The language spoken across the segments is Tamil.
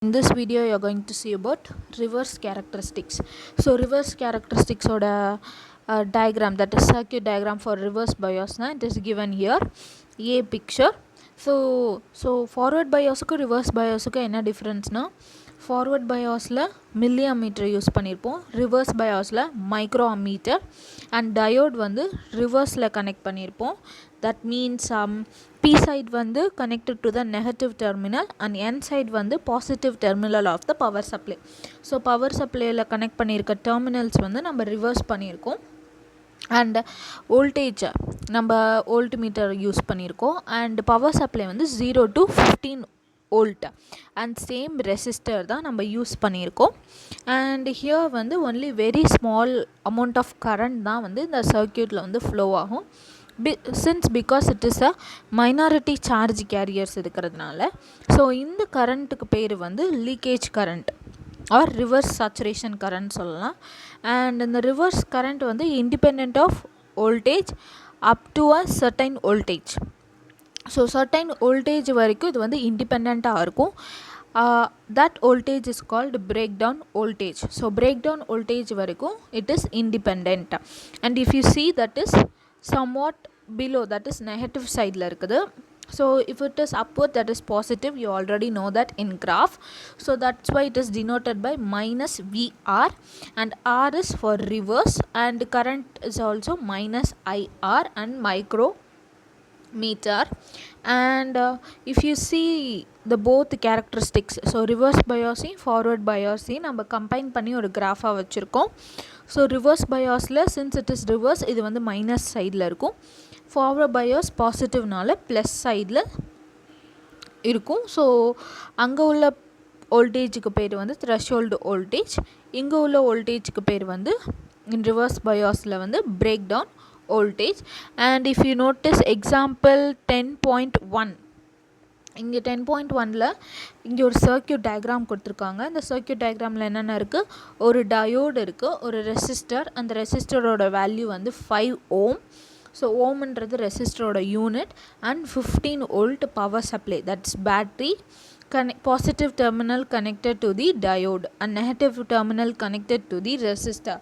In this video you are going to see about reverse characteristics. So reverse characteristics oda diagram, that is circuit diagram for reverse bias na, it is given here. A picture. So forward bias ku reverse bias ku enna difference na, forward bias la milliammeter use பண்ணிருப்போம், reverse bias la microammeter, and diode வந்து reverse la connect பண்ணிருப்போம். That means P side வந்து connected to the negative terminal and N side வந்து positive terminal of the power supply. So power supply la connect பண்ணிருக்க terminals வந்து நம்ம reverse பண்ணிருக்கோம். And voltage நம்ம voltmeter யூஸ் பண்ணியிருக்கோம். and power supply வந்து 0 to 15 volt and same resistor தான் நம்ம யூஸ் பண்ணியிருக்கோம். and here வந்து only very small amount of current தான் வந்து இந்த சர்க்யூட்டில் வந்து flow ஆகும். because it is a minority charge carriers இருக்கிறதுனால, ஸோ இந்த கரண்ட்டுக்கு பேர் வந்து leakage current or reverse saturation current சொல்லலாம். அண்ட் இந்த ரிவர்ஸ் கரண்ட் வந்து independent of voltage up to a certain voltage. So certain voltage வரைக்கும் இது வந்து இண்டிபெண்ட்டாக இருக்கும். that voltage is called breakdown voltage. So breakdown voltage வரைக்கும் it is independent. and if you see that is somewhat below, that is negative side la இருக்குது. so if it is upward, that is positive. you already know that in graph. so that's why it is denoted by minus VR, and R is for reverse, and current is also minus IR and micrometer. and if you see the both characteristics, so reverse biasing forward biasing நம்ம combine பண்ணி ஒரு graph வச்சிருக்கோம். so reverse biasல since it is reverse, இது வந்து minus sideல இருக்கும். forward bias பாசிட்டிவ்னால ப்ளஸ் சைடில் இருக்கும். ஸோ அங்கே உள்ள வோல்டேஜுக்கு பேர் வந்து த்ரெஷோல்டு வோல்டேஜ், இங்கே உள்ள வோல்டேஜுக்கு பேர் வந்து இன் ரிவர்ஸ் பயாஸில் வந்து breakdown voltage. And if you notice example 10.1, இங்கே 10.1ல் இங்கே ஒரு சர்க்யூட் டயக்ராம் கொடுத்துருக்காங்க. இந்த சர்க்யூட் டயக்ராமில் என்னென்ன இருக்குது, ஒரு டயோடு இருக்குது, ஒரு ரெசிஸ்டர், அந்த ரெசிஸ்டரோட வேல்யூ வந்து 5 ohm. ஸோ ஓம்ன்றது ரெசிஸ்டரோட unit, and 15 volt power supply, that's battery. positive terminal connected to the diode and negative terminal connected to the resistor.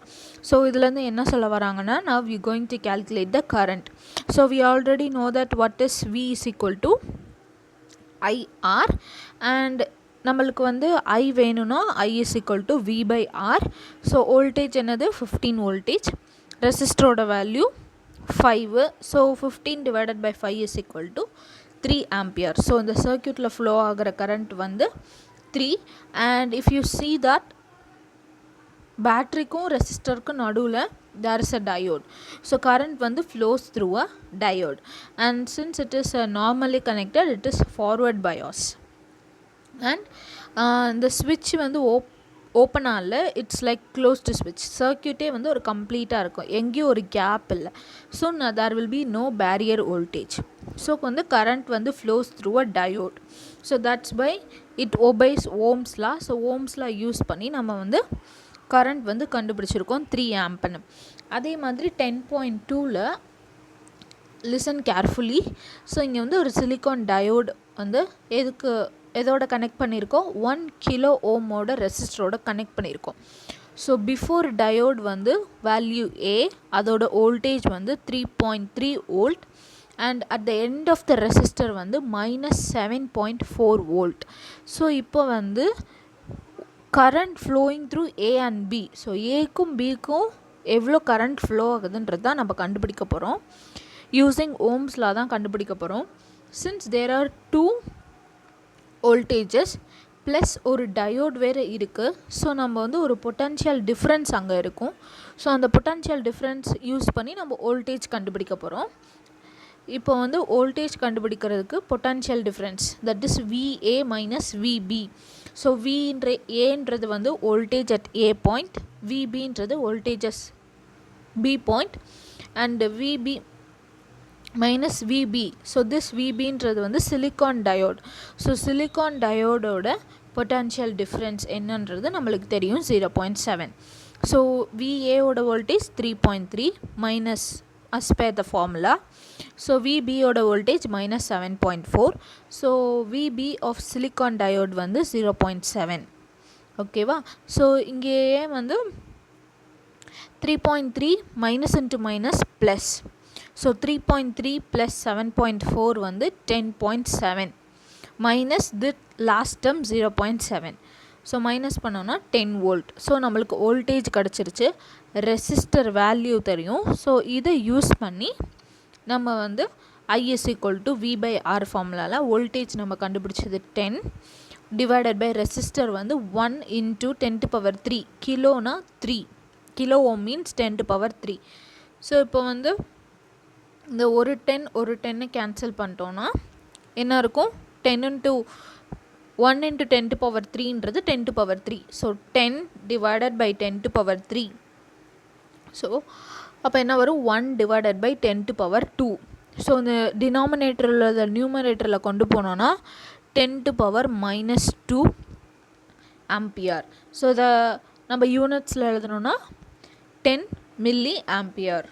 so இதுலேருந்து என்ன சொல்ல வராங்கன்னா, now we going to calculate the current. so we already know that what is V is equal to IR, and நம்மளுக்கு வந்து I வேணும்னா I is equal to V by R. so voltage என்னது 15 voltage, ரெசிஸ்டரோட value 5. so 15 divided by 5 is equal to 3 ampere. so இந்த சர்க்யூட்டில் ஃப்ளோ ஆகிற கரண்ட் வந்து 3. and if you see that பேட்ரிக்கும் ரெசிஸ்டருக்கும் நடுவில் there is a diode. so current வந்து flows through a diode, and since it is normally connected, it is forward bias. and இந்த switch வந்து ஓப்பன் ஆகல, இட்ஸ் லைக் க்ளோஸ்டு ஸ்விட்ச். சர்க்யூட்டே வந்து ஒரு கம்ப்ளீட்டாக இருக்கும், எங்கேயும் ஒரு கேப் இல்லை. So there will be no barrier voltage. So வந்து கரண்ட் வந்து flows through a diode. So that's by it obeys ஓம்ஸ்லா. ஸோ ஓம்ஸ்லா யூஸ் பண்ணி நம்ம வந்து கரண்ட் வந்து கண்டுபிடிச்சிருக்கோம் 3 ஆம்ப்னு. அதே மாதிரி 10.2ல் லிசன் கேர்ஃபுல்லி. ஸோ இங்கே வந்து ஒரு சிலிக்கான் டயோடு வந்து எதோட கனெக்ட் பண்ணியிருக்கோம், 1 kilo ஓமோட ரெசிஸ்டரோட கனெக்ட் பண்ணியிருக்கோம். ஸோ பிஃபோர் டயோட் வந்து வேல்யூ A, அதோட வோல்டேஜ் வந்து 3.3 volt, and at the end of the resistor வந்து -7.4 volt. ஸோ இப்போ வந்து current flowing through A and B. So ஏக்கும் பிக்கும் எவ்வளோ கரண்ட் ஃப்ளோ ஆகுதுன்றது தான் நம்ம கண்டுபிடிக்க போகிறோம். யூஸிங் ஓம்ஸ்லா தான் கண்டுபிடிக்க போகிறோம். Since there are 2 voltages plus ஒரு டயோட் வேறு இருக்குது. ஸோ நம்ம வந்து ஒரு பொட்டன்ஷியல் டிஃப்ரென்ஸ் அங்கே இருக்கும். ஸோ அந்த பொட்டன்ஷியல் டிஃப்ரென்ஸ் யூஸ் பண்ணி நம்ம வோல்டேஜ் கண்டுபிடிக்க போகிறோம். இப்போ வந்து வோல்டேஜ் கண்டுபிடிக்கிறதுக்கு potential difference, that is VA minus VB. So ஏன்றது வந்து வோல்டேஜ் அட் A பாயிண்ட், VBன்றது voltages B point, and VB minus VB. so this VBன்றது வந்து சிலிக்கான் டயோட். ஸோ சிலிக்கான் டயோடோட பொட்டன்ஷியல் டிஃப்ரென்ஸ் என்னன்றது நம்மளுக்கு தெரியும் 0.7. ஸோ VA ஓட voltage 3.3 minus as per the formula. So VB ஓட voltage minus 7.4. So VB of silicon diode வந்து 0.7. ஓகேவா? ஸோ இங்கேயே வந்து 3.3 minus into minus plus. So 3.3 plus 7.4 வந்து 10.7 minus the last term 0.7. So minus பண்ணோன்னா 10 வோல்ட். ஸோ நம்மளுக்கு வோல்டேஜ் கிடச்சிருச்சு, ரெசிஸ்டர் வேல்யூ தெரியும். ஸோ இதை யூஸ் பண்ணி நம்ம வந்து I is equal to V/R ஃபார்முலாவில் வோல்டேஜ் நம்ம கண்டுபிடிச்சது 10 டிவைடட் பை ரெசிஸ்டர் வந்து 1 இன்ட்டு 10⁻3. கிலோனா 3 கிலோ ஓம் மீன்ஸ் 10⁻3. ஸோ இப்போ வந்து இந்த ஒரு 10 கேன்சல் பண்ணிட்டோன்னா என்ன இருக்கும்? 10 இன்ட்டு 1 இன்ட்டு 10⁻3ன்றது 10⁻3. So 10 divided by 10⁻3. ஸோ அப்போ என்ன வரும்? 1 டிவைடட் பை 10⁻2. ஸோ இந்த டினாமினேட்டரில் இந்த நியூமரேட்டரில் கொண்டு போனோன்னா 10⁻−2 ஆம்பியர். ஸோ இதை நம்ம யூனிட்ஸில் எழுதணுன்னா 10 மில்லி ஆம்பியர்.